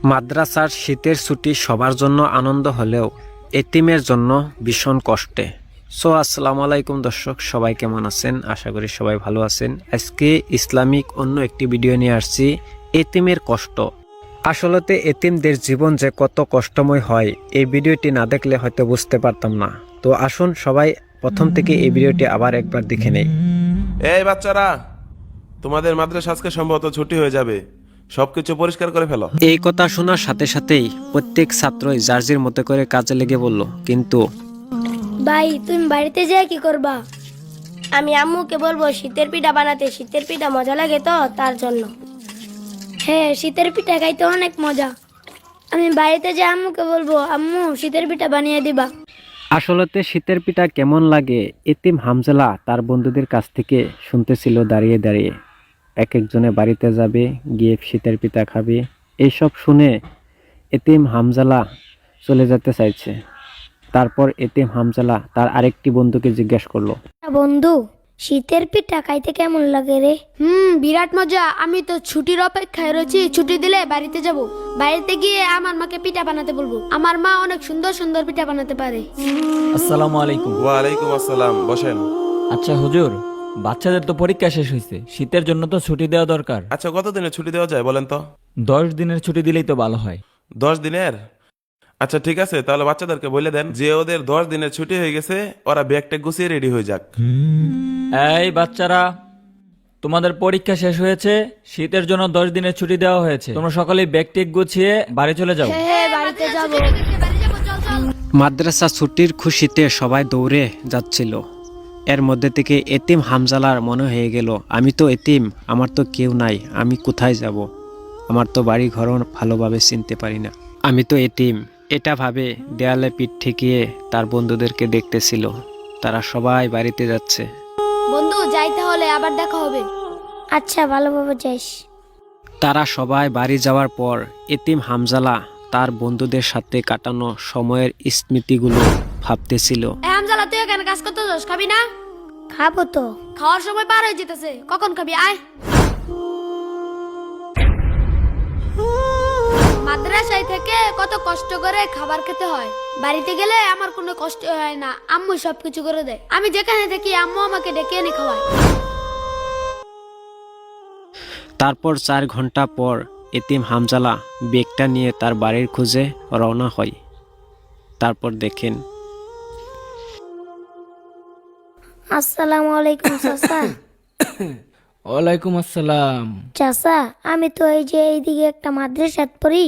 মাদ্রাসার শীতের ছুটি সবার জন্য আনন্দ হলেও এতিমের জন্য ভীষণ কষ্টে। আসসালামু আলাইকুম দর্শক, সবাই কেমন আছেন? আশা করি সবাই ভালো আছেন। আজকে ইসলামিক অন্য একটি ভিডিও নিয়ে আসছি, এতিমের কষ্ট। আসলতে এতিমদের জীবন যে কত কষ্টময় হয়, এই ভিডিওটি না দেখলে হয়তো বুঝতে পারতাম না। তো আসুন সবাই প্রথম থেকে এই ভিডিওটি আবার একবার দেখে নেই। এই বাচ্চারা, তোমাদের মাদ্রাসা আজকে সম্ভবত ছুটি হয়ে যাবে, সবকিছু পরিষ্কার করে ফেলো। এই কথা শোনার সাথে সাথেই প্রত্যেক ছাত্রই জার্জির মতো করে কাজে লেগে বলল। কিন্তু ভাই, তুমি বাড়িতে যেয়ে কি করবা? আমি আম্মুকে বলবো শীতের পিঠা বানাতে। শীতের পিঠা মজা লাগে তো, তার জন্য। হ্যাঁ, শীতের পিঠা খাইতে অনেক মজা। আমি বাড়িতে যে আম্মুকে বলবো, আম্মু শীতের পিঠা বানিয়ে দিবা। আসলতে শীতের পিঠা কেমন লাগে এতিম হামজালা তার বন্ধুদের কাছ থেকে শুনতেছিল দাঁড়িয়ে দাঁড়িয়ে। এক একজনে বাড়িতে যাবে, গিয়ে শীতের পিঠা খাবে। এইসব শুনে এতিম হামজালা চলে যেতে চাইছে। তারপর এতিম হামজালা তার আরেকটি বন্ধুকে জিজ্ঞেস করলো, বন্ধু, শীতের পিঠা খাইতে কেমন লাগে রে? বিরাট মজা। আমি তো ছুটির অপেক্ষায় রয়েছি। ছুটি দিলে বাড়িতে যাব। বাড়িতে গিয়ে আমার মাকে পিঠা বানাতে বলবো। আমার মা অনেক সুন্দর সুন্দর পিঠা বানাতে পারে। আসসালামু আলাইকুম। ওয়ালাইকুম আসসালাম, বসেন। আচ্ছা হুজুর, বাচ্চাদের তো পরীক্ষা শেষ হয়েছে, শীতের জন্য তো ছুটি দেওয়া দরকার। আচ্ছা, কতদিনের ছুটি দেওয়া যায় বলেন তো? 10 দিনের ছুটি দিলেই তো ভালো হয়। 10 দিনের? আচ্ছা ঠিক আছে, তাহলে বাচ্চাদেরকে বলে দেন যে ওদের 10 দিনের ছুটি হয়ে গেছে, ওরা ব্যাগটা গুছিয়ে রেডি হয়ে যাক। এই বাচ্চারা, তোমাদের পরীক্ষা শেষ হয়েছে, শীতের জন্য 10 দিনের ছুটি দেওয়া হয়েছে। তোমরা সকলেই ব্যাগ টেক গুছিয়ে বাড়ি চলে যাও। হ্যাঁ, বাড়িতে যাব। মাদ্রাসা ছুটির খুশিতে সবাই দৌড়ে যাচ্ছিল। এর মধ্যে থেকে এতিম হামজালার মনে হয়ে গেল, আমি তো এতিম, আমার তো কেউ নাই, আমি কোথায় যাব? আমার তো বাড়ি ঘরও ভালোভাবে চিনতে পারি না, আমি তো এতিম। এটা ভাবে দেয়ালে পিঠ ঠেকিয়ে তার বন্ধুদেরকে দেখতেছিল। তারা সবাই বাড়িতে যাচ্ছে। বন্ধু, যাইতে হলে আবার দেখা হবে। আচ্ছা, ভালোভাবে যাইস। তারা সবাই বাড়ি যাওয়ার পর এতিম হামজালা তার বন্ধুদের সাথে কাটানো সময়ের স্মৃতিগুলো ভাবতেছিল। হামজালা, তুই এখানে কাজ করতে যাস? খাবি না? খাবো তো। খাওয়ার সময় পার হয়ে যেতেছে, কখন খাবি? আয়। মাদ্রাসায় থেকে কত কষ্ট করে খাবার খেতে হয়। বাড়িতে গেলে আমার কোনো কষ্ট হয় না, আম্মু সবকিছু করে দেয়। আমি যেখানে থাকি আম্মু আমাকে ডেকে এনে খাওয়ায়। তারপর 4 ঘন্টা পর এতিম হামজালা ব্যাগটা নিয়ে তার বাড়ির খুঁজে রওনা হয়। তারপর দেখেন, আসসালামু আলাইকুম চাচা। ওয়ালাইকুম আসসালাম। চাচা, আমি তো এই যে এইদিকে একটা মাদ্রাসাত পড়ি।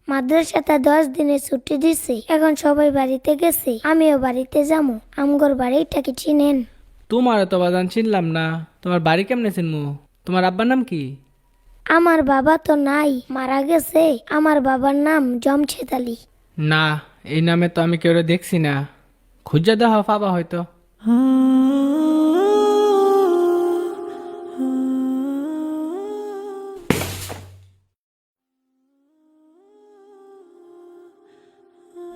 মাদ্রাসাতে 10 দিনের ছুটি দিছে। এখন সবাই বাড়িতে গেছে, আমিও বাড়িতে যাবো। আমগর বাড়িটা কি চিনেন? তোমার তো বাজান চিনলাম না। তোমার বাড়ি কেমনে চিনমু? তোমার আব্বার নাম কি? আমার বাবা তো নাই, মারা গেছে। আমার বাবার নাম জমশেদ আলী। না, এই নামে তো আমি কেউ দেখছি না। খুঁজা দেওয়া পাবা হয়তো।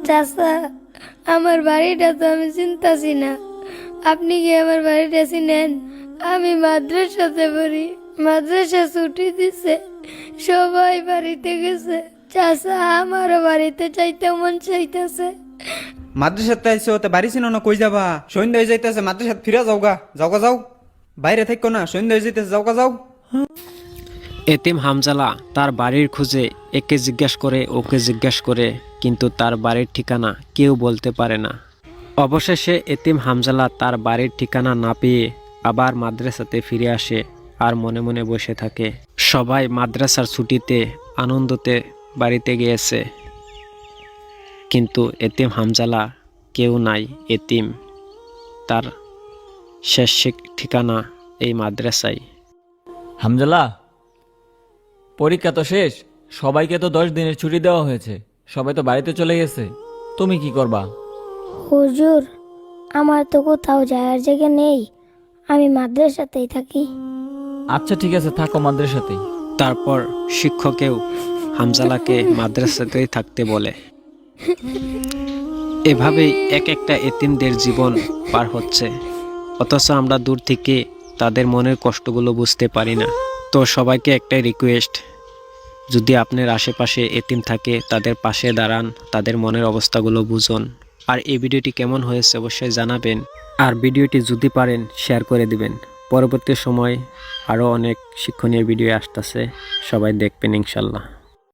চাচা, আমার বাড়িটা তো আমি চিনতাছি না। আপনি কি আমার বাড়িটা চিনেন? আমি মাদ্রাসাতে পড়ি। মাদ্রাসা ছুটি দিছে, সবাই বাড়িতে গেছে। চাচা, আমারও বাড়িতে চাইতে মন চাইতেছে। মাদ্রাসাতে আইসো, তে বাড়ি চিনো না, কই যাবা? সন্ধ্যা হয়ে যাইতেছে, মাদ্রাসাত ফিরে যাওগা। যাওগা যাও, বাইরে থাকো না, সন্ধ্যা হয়ে যাইতেছে, যাওগা যাও। এতিম হামজালা তার বাড়ির খুঁজে একে জিজ্ঞেস করে, ওকে জিজ্ঞেস করে, কিন্তু তার বাড়ির ঠিকানা কেউ বলতে পারে না। অবশেষে এতিম হামজালা তার বাড়ির ঠিকানা না পেয়ে আবার মাদ্রাসাতে ফিরে আসে আর মনে মনে বসে থাকে। সবাই মাদ্রাসার ছুটিতে আনন্দতে বাড়িতে গিয়েছে, কিন্তু এতিম হামজালা কেউ নাই। এতিম, তার শেষ ঠিকানা এই মাদ্রাসায়। হামজালা, পরীক্ষা তো শেষ, সবাইকে তো 10 দিনের ছুটি দেওয়া হয়েছে, সবাই তো বাড়িতে চলে গেছে, তুমি কি করবা? হুজুর, আমার তো কোথাও যাওয়ার জায়গা নেই। আমি মাদ্রাসাতেই থাকি। আচ্ছা ঠিক আছে, থাকো মাদ্রাসাতেই। তারপর শিক্ষকেও হামজালাকে মাদ্রাসাতেই থাকতে বলে। এভাবেই এক একটা এতিমদের জীবন পার হচ্ছে, অথচ আমরা দূর থেকে তাদের মনের কষ্টগুলো বুঝতে পারি না। তো সবাইকে একটাই রিকোয়েস্ট, যদি আপনার আশেপাশে এতিম থাকে তাদের পাশে দাঁড়ান, তাদের মনের অবস্থাগুলো বুঝুন। আর এই ভিডিওটি কেমন হয়েছে অবশ্যই জানাবেন। আর ভিডিওটি যদি পারেন শেয়ার করে দিবেন। পরবর্তী সময় আরও অনেক শিক্ষণীয় ভিডিও আসতেছে, সবাই দেখবেন ইনশাল্লাহ।